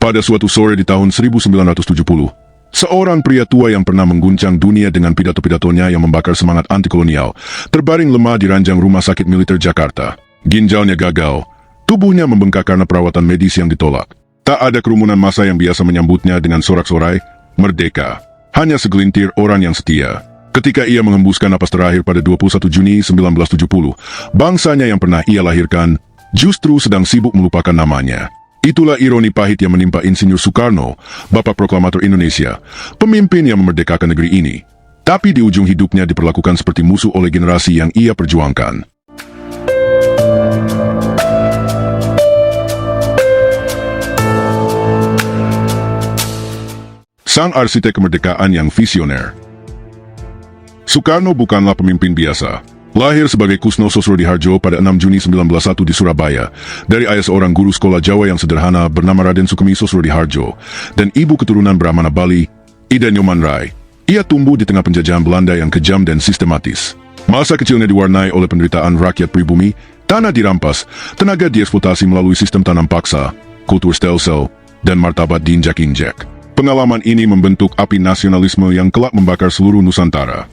Pada suatu sore di tahun 1970, seorang pria tua yang pernah mengguncang dunia dengan pidato-pidatonya yang membakar semangat anti-kolonial terbaring lemah di ranjang Rumah Sakit Militer Jakarta. Ginjalnya gagal, tubuhnya membengkak karena perawatan medis yang ditolak. Tak ada kerumunan massa yang biasa menyambutnya dengan sorak-sorai, "Merdeka." Hanya segelintir orang yang setia. Ketika ia menghembuskan napas terakhir pada 21 Juni 1970, bangsanya yang pernah ia lahirkan justru sedang sibuk melupakan namanya. Itulah ironi pahit yang menimpa Insinyur Soekarno, Bapak Proklamator Indonesia, pemimpin yang memerdekakan negeri ini. Tapi di ujung hidupnya diperlakukan seperti musuh oleh generasi yang ia perjuangkan. Sang arsitek kemerdekaan yang visioner. Soekarno bukanlah pemimpin biasa. Lahir sebagai Kusno Sosrodihardjo pada 6 Juni 1901 di Surabaya, dari ayah seorang guru sekolah Jawa yang sederhana bernama Raden Sukemi Sosrodihardjo, dan ibu keturunan Brahmana Bali, Ida Nyoman Rai. Ia tumbuh di tengah penjajahan Belanda yang kejam dan sistematis. Masa kecilnya diwarnai oleh penderitaan rakyat pribumi, tanah dirampas, tenaga dieksploitasi melalui sistem tanam paksa, kultur stelsel, dan martabat diinjak-injak. Pengalaman ini membentuk api nasionalisme yang kelak membakar seluruh Nusantara.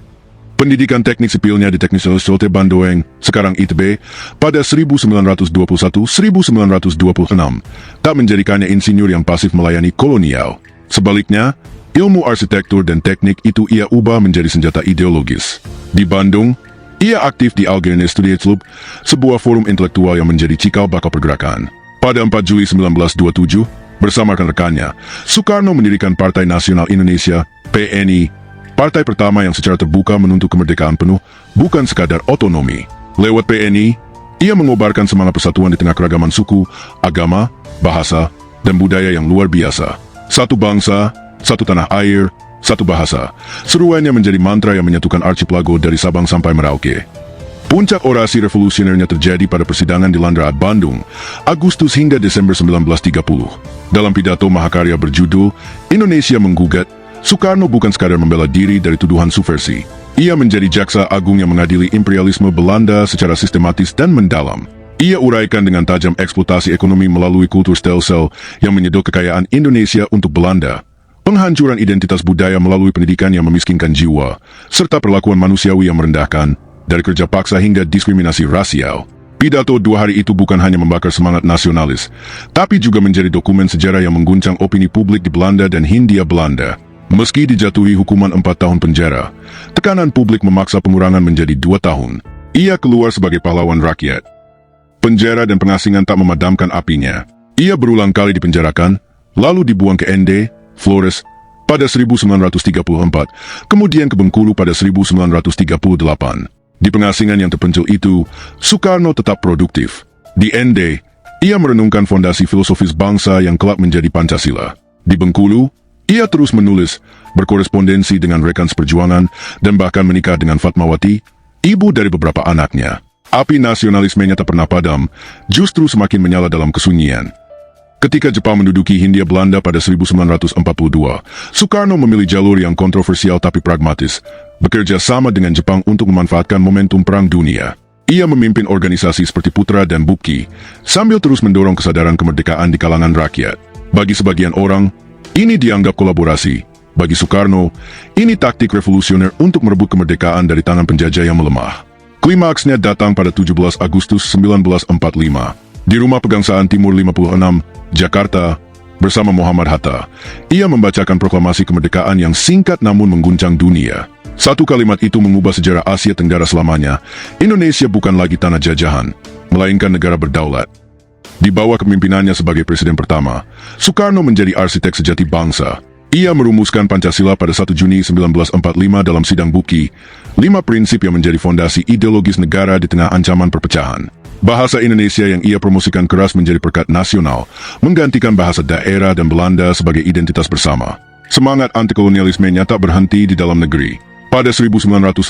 Pendidikan teknik sipilnya di Teknik Sote Bandoeng, sekarang ITB, pada 1921-1926, tak menjadikannya insinyur yang pasif melayani kolonial. Sebaliknya, ilmu arsitektur dan teknik itu ia ubah menjadi senjata ideologis. Di Bandung, ia aktif di Algerine Studies Club, sebuah forum intelektual yang menjadi cikal bakal pergerakan. Pada 4 Juli 1927, bersama rekan-rekannya, Soekarno mendirikan Partai Nasional Indonesia, PNI, partai pertama yang secara terbuka menuntut kemerdekaan penuh, bukan sekadar otonomi. Lewat PNI, ia mengobarkan semangat persatuan di tengah keragaman suku, agama, bahasa, dan budaya yang luar biasa. Satu bangsa, satu tanah air, satu bahasa. Seruannya menjadi mantra yang menyatukan archipelago dari Sabang sampai Merauke. Puncak orasi revolusionernya terjadi pada persidangan di Landra Bandung, Agustus hingga Desember 1930. Dalam pidato mahakarya berjudul Indonesia Menggugat, Soekarno bukan sekadar membela diri dari tuduhan subversi. Ia menjadi jaksa agung yang mengadili imperialisme Belanda secara sistematis dan mendalam. Ia uraikan dengan tajam eksploitasi ekonomi melalui kultur stelsel yang menyedot kekayaan Indonesia untuk Belanda, penghancuran identitas budaya melalui pendidikan yang memiskinkan jiwa, serta perlakuan manusiawi yang merendahkan, dari kerja paksa hingga diskriminasi rasial. Pidato 2 hari itu bukan hanya membakar semangat nasionalis, tapi juga menjadi dokumen sejarah yang mengguncang opini publik di Belanda dan Hindia Belanda. Meski dijatuhi hukuman 4 tahun penjara, tekanan publik memaksa pengurangan menjadi 2 tahun. Ia keluar sebagai pahlawan rakyat. Penjara dan pengasingan tak memadamkan apinya. Ia berulang kali dipenjarakan, lalu dibuang ke ND, Flores, pada 1934, kemudian ke Bengkulu pada 1938. Di pengasingan yang terpencil itu, Soekarno tetap produktif. Di ND, ia merenungkan fondasi filosofis bangsa yang kelak menjadi Pancasila. Di Bengkulu, ia terus menulis, berkorespondensi dengan rekan seperjuangan, dan bahkan menikah dengan Fatmawati, ibu dari beberapa anaknya. Api nasionalismenya tak pernah padam, justru semakin menyala dalam kesunyian. Ketika Jepang menduduki Hindia Belanda pada 1942, Soekarno memilih jalur yang kontroversial tapi pragmatis, bekerja sama dengan Jepang untuk memanfaatkan momentum Perang Dunia. Ia memimpin organisasi seperti Putra dan Bupki, sambil terus mendorong kesadaran kemerdekaan di kalangan rakyat. Bagi sebagian orang, ini dianggap kolaborasi. Bagi Soekarno, ini taktik revolusioner untuk merebut kemerdekaan dari tangan penjajah yang melemah. Klimaksnya datang pada 17 Agustus 1945. Di Rumah Pegangsaan Timur 56, Jakarta, bersama Muhammad Hatta, ia membacakan proklamasi kemerdekaan yang singkat namun mengguncang dunia. Satu kalimat itu mengubah sejarah Asia Tenggara selamanya. Indonesia bukan lagi tanah jajahan, melainkan negara berdaulat. Di bawah kepemimpinannya sebagai presiden pertama, Soekarno menjadi arsitek sejati bangsa. Ia merumuskan Pancasila pada 1 Juni 1945 dalam sidang Bupki, 5 prinsip yang menjadi fondasi ideologis negara di tengah ancaman perpecahan. Bahasa Indonesia yang ia promosikan keras menjadi perekat nasional, menggantikan bahasa daerah dan Belanda sebagai identitas bersama. Semangat antikolonialismenya tak berhenti di dalam negeri. Pada 1955,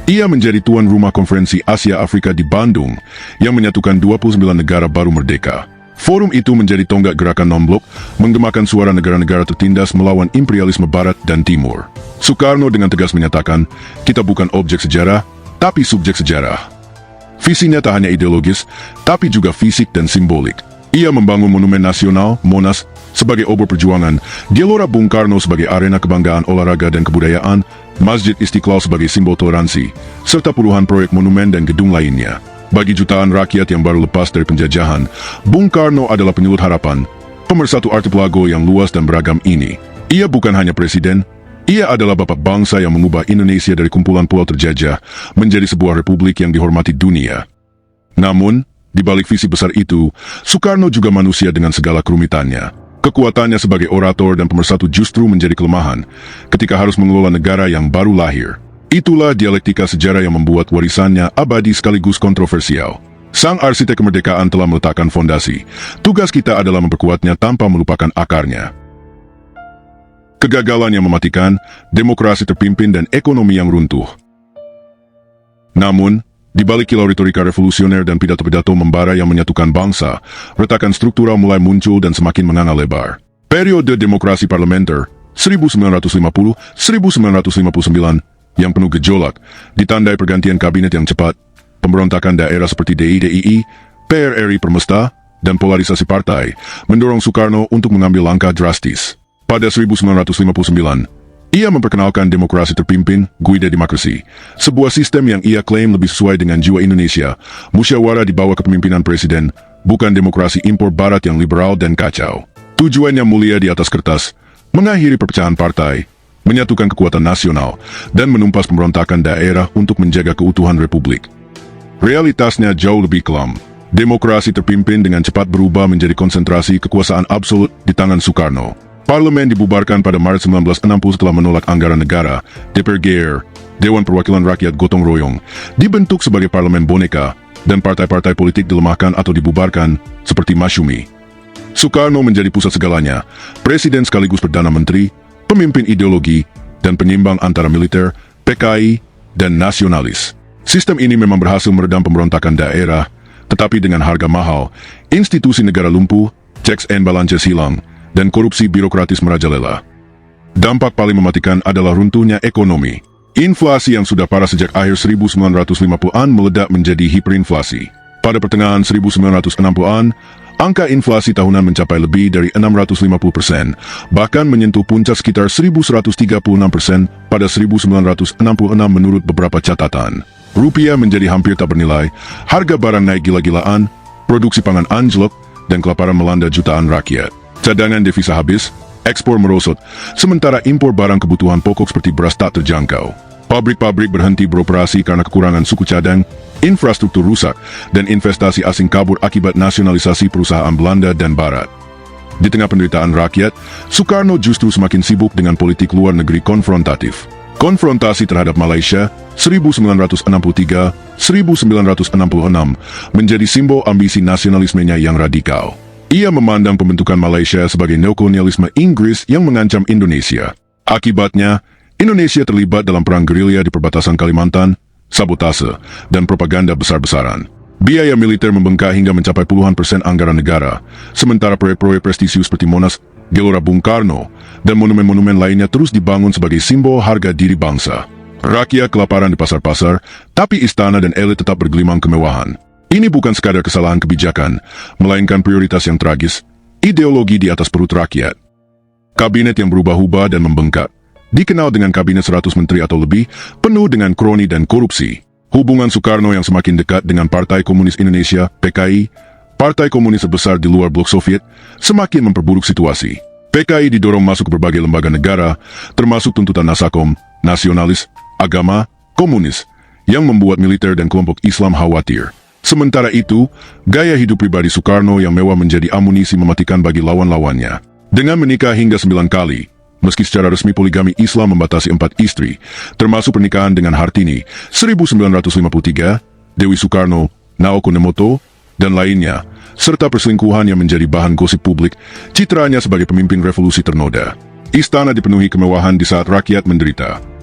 ia menjadi tuan rumah konferensi Asia Afrika di Bandung yang menyatukan 29 negara baru merdeka. Forum itu menjadi tonggak gerakan non-blok, menggemakan suara negara-negara tertindas melawan imperialisme Barat dan Timur. Soekarno dengan tegas menyatakan, kita bukan objek sejarah, tapi subjek sejarah. Visinya tak hanya ideologis, tapi juga fisik dan simbolik. Ia membangun monumen nasional, Monas, Sebagai obor perjuangan, Gelora Bung Karno sebagai arena kebanggaan olahraga dan kebudayaan, Masjid Istiqlal sebagai simbol toleransi, serta puluhan proyek monumen dan gedung lainnya. Bagi jutaan rakyat yang baru lepas dari penjajahan, Bung Karno adalah penyulut harapan, pemersatu archipelago yang luas dan beragam ini. Ia bukan hanya presiden, ia adalah bapak bangsa yang mengubah Indonesia dari kumpulan pulau terjajah menjadi sebuah republik yang dihormati dunia. Namun, di balik visi besar itu, Soekarno juga manusia dengan segala kerumitannya. Kekuatannya sebagai orator dan pemersatu justru menjadi kelemahan ketika harus mengelola negara yang baru lahir. Itulah dialektika sejarah yang membuat warisannya abadi sekaligus kontroversial. Sang arsitek kemerdekaan telah meletakkan fondasi. Tugas kita adalah memperkuatnya tanpa melupakan akarnya. Kegagalan yang mematikan, demokrasi terpimpin dan ekonomi yang runtuh. Namun, di balik kilau retorika revolusioner dan pidato-pidato membara yang menyatukan bangsa, retakan struktural mulai muncul dan semakin menganga lebar. Periode demokrasi parlementer 1950-1959 yang penuh gejolak, ditandai pergantian kabinet yang cepat, pemberontakan daerah seperti DII, PRRI Permesta, dan polarisasi partai, mendorong Soekarno untuk mengambil langkah drastis. Pada 1959, ia memperkenalkan demokrasi terpimpin, Guida Demokrasi, sebuah sistem yang ia klaim lebih sesuai dengan jiwa Indonesia, musyawarah di bawah kepemimpinan presiden, bukan demokrasi impor barat yang liberal dan kacau. Tujuannya mulia di atas kertas, mengakhiri perpecahan partai, menyatukan kekuatan nasional, dan menumpas pemberontakan daerah untuk menjaga keutuhan republik. Realitasnya jauh lebih kelam. Demokrasi terpimpin dengan cepat berubah menjadi konsentrasi kekuasaan absolut di tangan Soekarno. Parlemen dibubarkan pada Maret 1960 setelah menolak anggaran negara. DPR, Dewan Perwakilan Rakyat gotong royong, dibentuk sebagai parlemen boneka, dan partai-partai politik dilemahkan atau dibubarkan, seperti Masyumi. Soekarno menjadi pusat segalanya, presiden sekaligus perdana menteri, pemimpin ideologi, dan penyimbang antara militer, PKI, dan nasionalis. Sistem ini memang berhasil meredam pemberontakan daerah, tetapi dengan harga mahal, institusi negara lumpuh, checks and balances hilang, dan korupsi birokratis merajalela. Dampak paling mematikan adalah runtuhnya ekonomi. Inflasi yang sudah parah sejak akhir 1950-an meledak menjadi hiperinflasi. Pada pertengahan 1960-an, angka inflasi tahunan mencapai lebih dari 650%, bahkan menyentuh puncak sekitar 1136% pada 1966 menurut beberapa catatan. Rupiah menjadi hampir tak bernilai, harga barang naik gila-gilaan, produksi pangan anjlok, dan kelaparan melanda jutaan rakyat. Cadangan devisa habis, ekspor merosot, sementara impor barang kebutuhan pokok seperti beras tak terjangkau. Pabrik-pabrik berhenti beroperasi karena kekurangan suku cadang, infrastruktur rusak, dan investasi asing kabur akibat nasionalisasi perusahaan Belanda dan Barat. Di tengah penderitaan rakyat, Soekarno justru semakin sibuk dengan politik luar negeri konfrontatif. Konfrontasi terhadap Malaysia 1963-1966 menjadi simbol ambisi nasionalismenya yang radikal. Ia memandang pembentukan Malaysia sebagai neokolonialisme Inggris yang mengancam Indonesia. Akibatnya, Indonesia terlibat dalam perang gerilya di perbatasan Kalimantan, sabotase, dan propaganda besar-besaran. Biaya militer membengkak hingga mencapai puluhan persen anggaran negara, sementara proyek-proyek prestisius seperti Monas, Gelora Bung Karno, dan monumen-monumen lainnya terus dibangun sebagai simbol harga diri bangsa. Rakyat kelaparan di pasar-pasar, tapi istana dan elit tetap bergelimang kemewahan. Ini bukan sekadar kesalahan kebijakan, melainkan prioritas yang tragis, ideologi di atas perut rakyat. Kabinet yang berubah-ubah dan membengkak, dikenal dengan kabinet 100 menteri atau lebih, penuh dengan kroni dan korupsi. Hubungan Soekarno yang semakin dekat dengan Partai Komunis Indonesia, PKI, partai komunis terbesar di luar blok Soviet, semakin memperburuk situasi. PKI didorong masuk ke berbagai lembaga negara, termasuk tuntutan Nasakom, nasionalis, agama, komunis, yang membuat militer dan kelompok Islam khawatir. Sementara itu, gaya hidup pribadi Soekarno yang mewah menjadi amunisi mematikan bagi lawan-lawannya. Dengan menikah hingga 9 kali, meski secara resmi poligami Islam membatasi 4 istri, termasuk pernikahan dengan Hartini 1953, Dewi Soekarno, Naoko Nemoto, dan lainnya, serta perselingkuhan yang menjadi bahan gosip publik, citranya sebagai pemimpin revolusi ternoda. Istana dipenuhi kemewahan di saat rakyat menderita.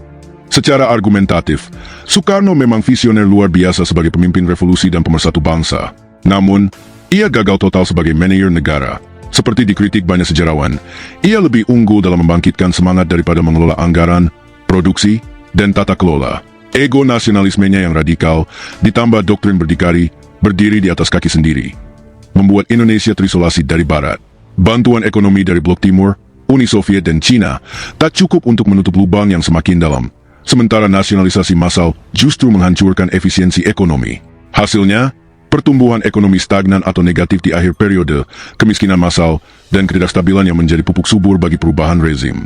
Secara argumentatif, Soekarno memang visioner luar biasa sebagai pemimpin revolusi dan pemersatu bangsa. Namun, ia gagal total sebagai manajer negara. Seperti dikritik banyak sejarawan, ia lebih unggul dalam membangkitkan semangat daripada mengelola anggaran, produksi, dan tata kelola. Ego nasionalismenya yang radikal, ditambah doktrin berdikari, berdiri di atas kaki sendiri, membuat Indonesia terisolasi dari Barat. Bantuan ekonomi dari Blok Timur, Uni Soviet dan China tak cukup untuk menutup lubang yang semakin dalam. Sementara nasionalisasi massal justru menghancurkan efisiensi ekonomi. Hasilnya, pertumbuhan ekonomi stagnan atau negatif di akhir periode, kemiskinan massal, dan ketidakstabilan yang menjadi pupuk subur bagi perubahan rezim.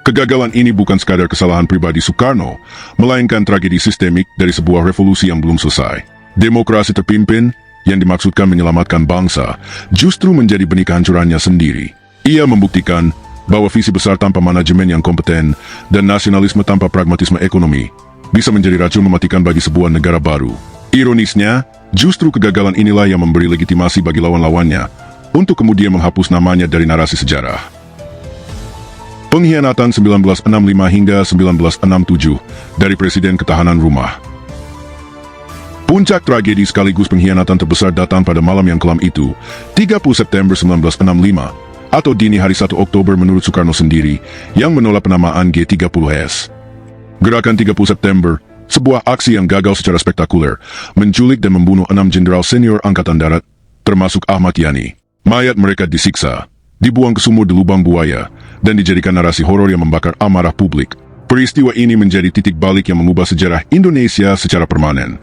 Kegagalan ini bukan sekadar kesalahan pribadi Soekarno, melainkan tragedi sistemik dari sebuah revolusi yang belum selesai. Demokrasi terpimpin, yang dimaksudkan menyelamatkan bangsa, justru menjadi benih kehancurannya sendiri. Ia membuktikan bahwa visi besar tanpa manajemen yang kompeten dan nasionalisme tanpa pragmatisme ekonomi bisa menjadi racun mematikan bagi sebuah negara baru. Ironisnya, justru kegagalan inilah yang memberi legitimasi bagi lawan-lawannya untuk kemudian menghapus namanya dari narasi sejarah. Pengkhianatan 1965 hingga 1967 dari Presiden Ketahanan Rumah. Puncak tragedi sekaligus pengkhianatan terbesar datang pada malam yang kelam itu, 30 September 1965, atau dini hari 1 Oktober menurut Soekarno sendiri, yang menolak penamaan G30S. Gerakan 30 September, sebuah aksi yang gagal secara spektakuler, menculik dan membunuh 6 jenderal senior Angkatan Darat, termasuk Ahmad Yani. Mayat mereka disiksa, dibuang ke sumur di lubang buaya, dan dijadikan narasi horor yang membakar amarah publik. Peristiwa ini menjadi titik balik yang mengubah sejarah Indonesia secara permanen.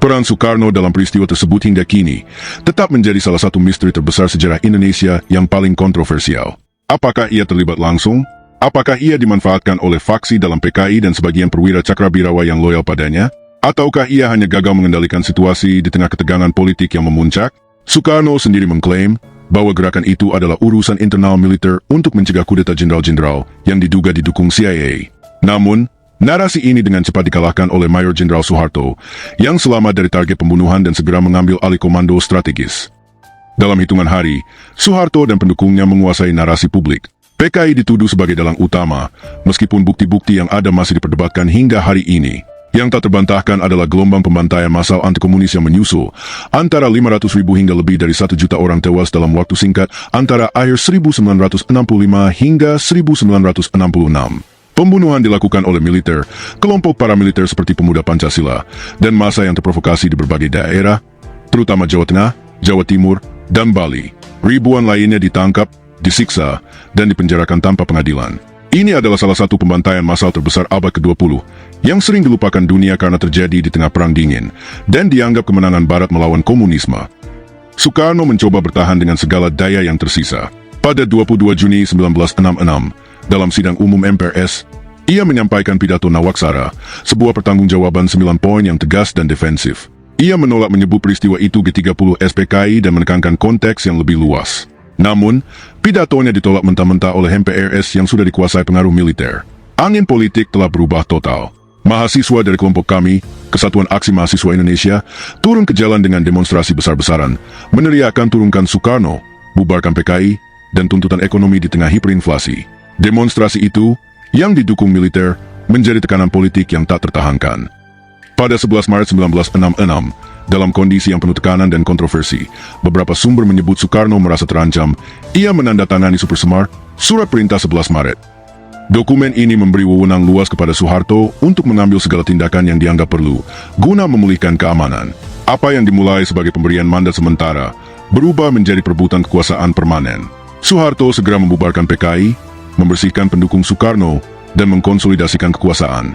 Peran Soekarno dalam peristiwa tersebut hingga kini tetap menjadi salah satu misteri terbesar sejarah Indonesia yang paling kontroversial. Apakah ia terlibat langsung? Apakah ia dimanfaatkan oleh faksi dalam PKI dan sebagian perwira Cakrabirawa yang loyal padanya? Ataukah ia hanya gagal mengendalikan situasi di tengah ketegangan politik yang memuncak? Soekarno sendiri mengklaim bahwa gerakan itu adalah urusan internal militer untuk mencegah kudeta jenderal-jenderal yang diduga didukung CIA. Namun, narasi ini dengan cepat dikalahkan oleh Mayor Jenderal Soeharto yang selamat dari target pembunuhan dan segera mengambil alih komando strategis. Dalam hitungan hari, Soeharto dan pendukungnya menguasai narasi publik. PKI dituduh sebagai dalang utama, meskipun bukti-bukti yang ada masih diperdebatkan hingga hari ini. Yang tak terbantahkan adalah gelombang pembantaian massal anti-komunis yang menyusul, antara 500.000 hingga lebih dari 1 juta orang tewas dalam waktu singkat antara akhir 1965 hingga 1966. Pembunuhan dilakukan oleh militer, kelompok paramiliter seperti Pemuda Pancasila, dan massa yang terprovokasi di berbagai daerah, terutama Jawa Tengah, Jawa Timur, dan Bali. Ribuan lainnya ditangkap, disiksa, dan dipenjarakan tanpa pengadilan. Ini adalah salah satu pembantaian massal terbesar abad ke-20, yang sering dilupakan dunia karena terjadi di tengah Perang Dingin, dan dianggap kemenangan Barat melawan komunisme. Soekarno mencoba bertahan dengan segala daya yang tersisa. Pada 22 Juni 1966, dalam sidang umum MPRS, ia menyampaikan pidato Nawaksara, sebuah pertanggungjawaban 9 poin yang tegas dan defensif. Ia menolak menyebut peristiwa itu G30 SPKI dan menekankan konteks yang lebih luas. Namun, pidatonya ditolak mentah-mentah oleh MPRS yang sudah dikuasai pengaruh militer. Angin politik telah berubah total. Mahasiswa dari kelompok kami, Kesatuan Aksi Mahasiswa Indonesia, turun ke jalan dengan demonstrasi besar-besaran, meneriakkan turunkan Soekarno, bubarkan PKI, dan tuntutan ekonomi di tengah hiperinflasi. Demonstrasi itu, yang didukung militer, menjadi tekanan politik yang tak tertahankan. Pada 11 Maret 1966, dalam kondisi yang penuh tekanan dan kontroversi, beberapa sumber menyebut Soekarno merasa terancam. Ia menandatangani Supersemar, Surat Perintah 11 Maret. Dokumen ini memberi wewenang luas kepada Soeharto untuk mengambil segala tindakan yang dianggap perlu, guna memulihkan keamanan. Apa yang dimulai sebagai pemberian mandat sementara, berubah menjadi perebutan kekuasaan permanen. Soeharto segera membubarkan PKI, membersihkan pendukung Soekarno, dan mengkonsolidasikan kekuasaan.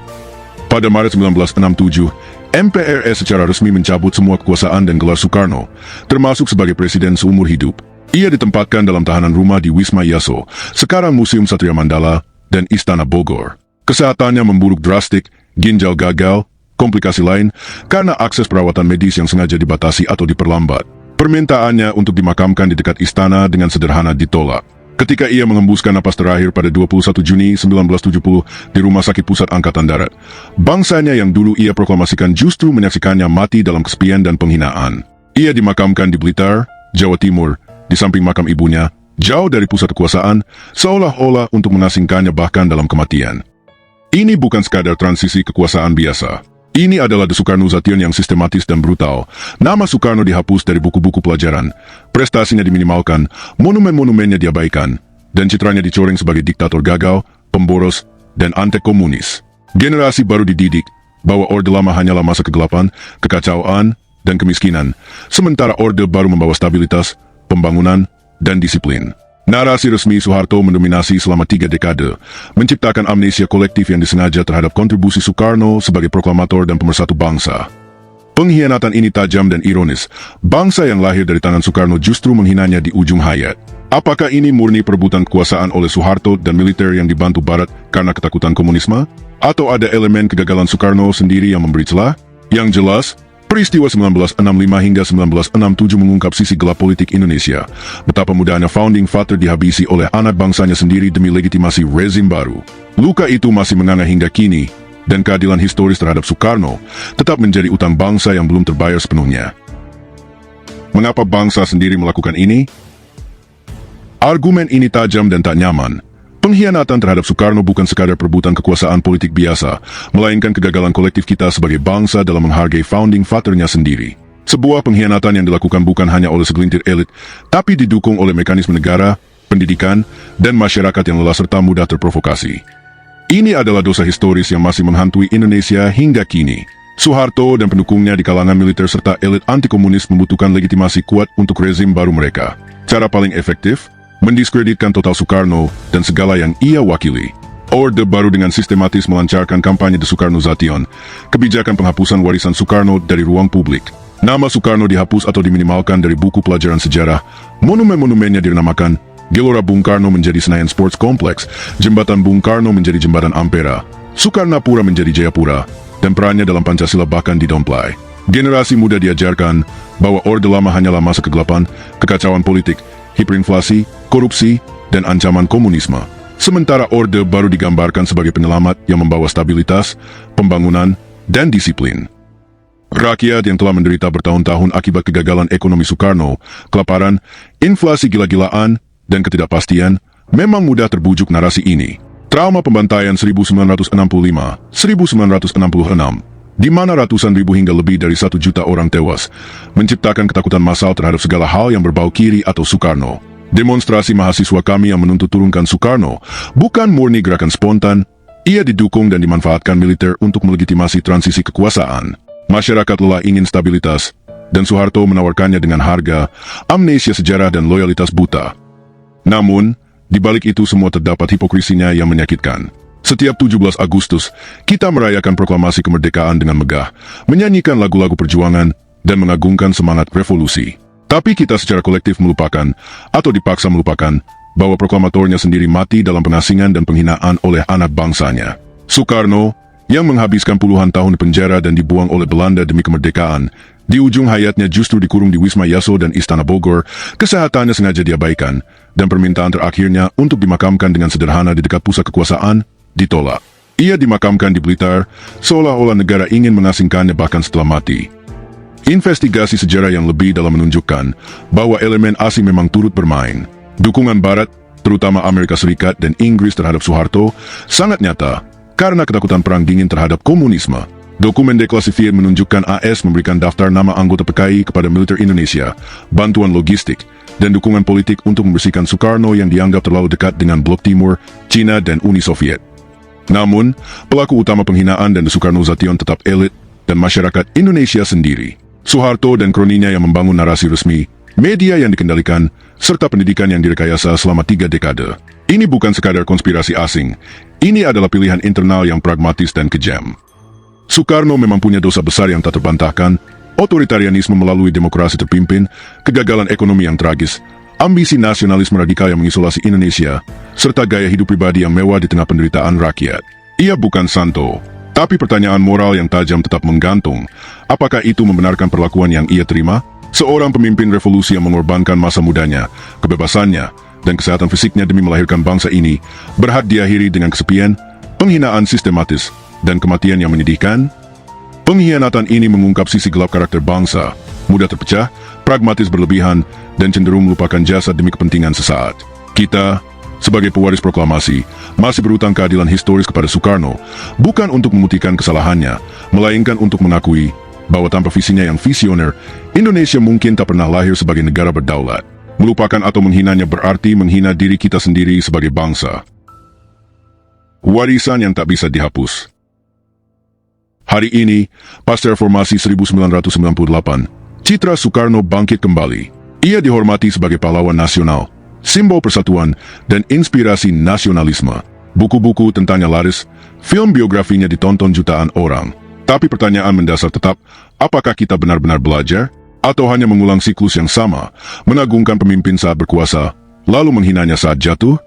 Pada Maret 1967, MPRS secara resmi mencabut semua kekuasaan dan gelar Soekarno, termasuk sebagai presiden seumur hidup. Ia ditempatkan dalam tahanan rumah di Wisma Yaso, sekarang Museum Satria Mandala, dan Istana Bogor. Kesehatannya memburuk drastik, ginjal gagal, komplikasi lain, karena akses perawatan medis yang sengaja dibatasi atau diperlambat. Permintaannya untuk dimakamkan di dekat istana dengan sederhana ditolak. Ketika ia mengembuskan napas terakhir pada 21 Juni 1970 di Rumah Sakit Pusat Angkatan Darat, bangsanya yang dulu ia proklamasikan justru menyaksikannya mati dalam kesepian dan penghinaan. Ia dimakamkan di Blitar, Jawa Timur, di samping makam ibunya, jauh dari pusat kekuasaan, seolah-olah untuk menasingkannya bahkan dalam kematian. Ini bukan sekadar transisi kekuasaan biasa. Ini adalah The Soekarnozation yang sistematis dan brutal. Nama Soekarno dihapus dari buku-buku pelajaran, prestasinya diminimalkan, monumen-monumennya diabaikan, dan citranya dicoreng sebagai diktator gagal, pemboros, dan anti-komunis. Generasi baru dididik bahwa Orde Lama hanyalah masa kegelapan, kekacauan, dan kemiskinan, sementara Orde Baru membawa stabilitas, pembangunan, dan disiplin. Narasi resmi Soeharto mendominasi selama 3 dekade, menciptakan amnesia kolektif yang disengaja terhadap kontribusi Soekarno sebagai proklamator dan pemersatu bangsa. Pengkhianatan ini tajam dan ironis. Bangsa yang lahir dari tangan Soekarno justru menghinanya di ujung hayat. Apakah ini murni perebutan kekuasaan oleh Soeharto dan militer yang dibantu Barat karena ketakutan komunisme? Atau ada elemen kegagalan Soekarno sendiri yang memberi celah? Yang jelas, peristiwa 1965 hingga 1967 mengungkap sisi gelap politik Indonesia, betapa mudahnya founding father dihabisi oleh anak bangsanya sendiri demi legitimasi rezim baru. Luka itu masih menganga hingga kini, dan keadilan historis terhadap Soekarno tetap menjadi utang bangsa yang belum terbayar sepenuhnya. Mengapa bangsa sendiri melakukan ini? Argumen ini tajam dan tak nyaman. Pengkhianatan terhadap Soekarno bukan sekadar perebutan kekuasaan politik biasa, melainkan kegagalan kolektif kita sebagai bangsa dalam menghargai founding father-nya sendiri. Sebuah pengkhianatan yang dilakukan bukan hanya oleh segelintir elit, tapi didukung oleh mekanisme negara, pendidikan, dan masyarakat yang lelah serta mudah terprovokasi. Ini adalah dosa historis yang masih menghantui Indonesia hingga kini. Soeharto dan pendukungnya di kalangan militer serta elit anti-komunis membutuhkan legitimasi kuat untuk rezim baru mereka. Cara paling efektif? Mendiskreditkan total Soekarno dan segala yang ia wakili. Orde Baru dengan sistematis melancarkan kampanye The Soekarnozation, kebijakan penghapusan warisan Soekarno dari ruang publik. Nama Soekarno dihapus atau diminimalkan dari buku pelajaran sejarah, monumen-monumennya dinamakan, Gelora Bung Karno menjadi Senayan Sports Complex, Jembatan Bung Karno menjadi Jembatan Ampera, Soekarnapura menjadi Jayapura, dan perannya dalam Pancasila bahkan didomplai. Generasi muda diajarkan bahwa Orde Lama hanyalah masa kegelapan, kekacauan politik, hiperinflasi, korupsi, dan ancaman komunisme. Sementara Orde Baru digambarkan sebagai penyelamat yang membawa stabilitas, pembangunan, dan disiplin. Rakyat yang telah menderita bertahun-tahun akibat kegagalan ekonomi Soekarno, kelaparan, inflasi gila-gilaan, dan ketidakpastian, memang mudah terbujuk narasi ini. Trauma pembantaian 1965, 1966, di mana ratusan ribu hingga lebih dari 1 juta orang tewas, menciptakan ketakutan massal terhadap segala hal yang berbau kiri atau Soekarno. Demonstrasi mahasiswa kami yang menuntut turunkan Soekarno bukan murni gerakan spontan, ia didukung dan dimanfaatkan militer untuk melegitimasi transisi kekuasaan. Masyarakat lelah ingin stabilitas, dan Soeharto menawarkannya dengan harga, amnesia sejarah dan loyalitas buta. Namun, di balik itu semua terdapat hipokrisinya yang menyakitkan. Setiap 17 Agustus, kita merayakan proklamasi kemerdekaan dengan megah, menyanyikan lagu-lagu perjuangan, dan mengagungkan semangat revolusi. Tapi kita secara kolektif melupakan, atau dipaksa melupakan, bahwa proklamatornya sendiri mati dalam pengasingan dan penghinaan oleh anak bangsanya. Soekarno, yang menghabiskan puluhan tahun di penjara dan dibuang oleh Belanda demi kemerdekaan, di ujung hayatnya justru dikurung di Wisma Yaso dan Istana Bogor, kesehatannya sengaja diabaikan, dan permintaan terakhirnya untuk dimakamkan dengan sederhana di dekat pusat kekuasaan, ditolak. Ia dimakamkan di Blitar, seolah-olah negara ingin mengasingkannya bahkan setelah mati. Investigasi sejarah yang lebih dalam menunjukkan bahwa elemen asing memang turut bermain. Dukungan Barat, terutama Amerika Serikat dan Inggris terhadap Soeharto, sangat nyata karena ketakutan perang dingin terhadap komunisme. Dokumen deklasifier menunjukkan AS memberikan daftar nama anggota PKI kepada militer Indonesia, bantuan logistik, dan dukungan politik untuk membersihkan Soekarno yang dianggap terlalu dekat dengan Blok Timur, Cina, dan Uni Soviet. Namun, pelaku utama penghinaan dan The Soekarnozation tetap elit dan masyarakat Indonesia sendiri. Soeharto dan kroninya yang membangun narasi resmi, media yang dikendalikan, serta pendidikan yang direkayasa selama 3 dekade. Ini bukan sekadar konspirasi asing, ini adalah pilihan internal yang pragmatis dan kejam. Soekarno memang punya dosa besar yang tak terbantahkan, otoritarianisme melalui demokrasi terpimpin, kegagalan ekonomi yang tragis, ambisi nasionalisme radikal yang mengisolasi Indonesia, serta gaya hidup pribadi yang mewah di tengah penderitaan rakyat. Ia bukan santo. Tapi pertanyaan moral yang tajam tetap menggantung. Apakah itu membenarkan perlakuan yang ia terima? Seorang pemimpin revolusi yang mengorbankan masa mudanya, kebebasannya, dan kesehatan fisiknya demi melahirkan bangsa ini, berhak diakhiri dengan kesepian, penghinaan sistematis, dan kematian yang menyedihkan? Pengkhianatan ini mengungkap sisi gelap karakter bangsa, mudah terpecah, pragmatis berlebihan, dan cenderung melupakan jasa demi kepentingan sesaat. Kita, sebagai pewaris proklamasi, masih berutang keadilan historis kepada Soekarno, bukan untuk memutihkan kesalahannya, melainkan untuk mengakui bahwa tanpa visinya yang visioner, Indonesia mungkin tak pernah lahir sebagai negara berdaulat. Melupakan atau menghinanya berarti menghina diri kita sendiri sebagai bangsa. Warisan yang tak bisa dihapus. Hari ini, pasca reformasi 1998, citra Soekarno bangkit kembali. Ia dihormati sebagai pahlawan nasional, simbol persatuan dan inspirasi nasionalisme. Buku-buku tentangnya laris, film biografinya ditonton jutaan orang. Tapi pertanyaan mendasar tetap, apakah kita benar-benar belajar? Atau hanya mengulang siklus yang sama, mengagungkan pemimpin saat berkuasa, lalu menghinanya saat jatuh?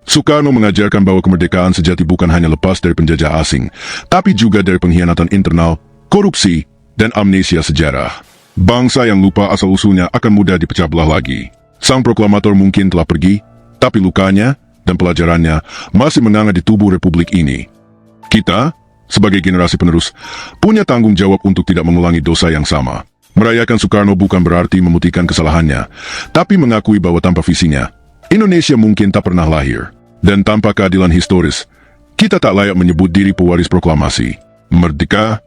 Soekarno mengajarkan bahwa kemerdekaan sejati bukan hanya lepas dari penjajah asing, tapi juga dari pengkhianatan internal, korupsi, dan amnesia sejarah. Bangsa yang lupa asal-usulnya akan mudah dipecah belah lagi. Sang proklamator mungkin telah pergi, tapi lukanya dan pelajarannya masih menganga di tubuh republik ini. Kita, sebagai generasi penerus, punya tanggung jawab untuk tidak mengulangi dosa yang sama. Merayakan Soekarno bukan berarti memutihkan kesalahannya, tapi mengakui bahwa tanpa visinya, Indonesia mungkin tak pernah lahir. Dan tanpa keadilan historis, kita tak layak menyebut diri pewaris proklamasi. Merdeka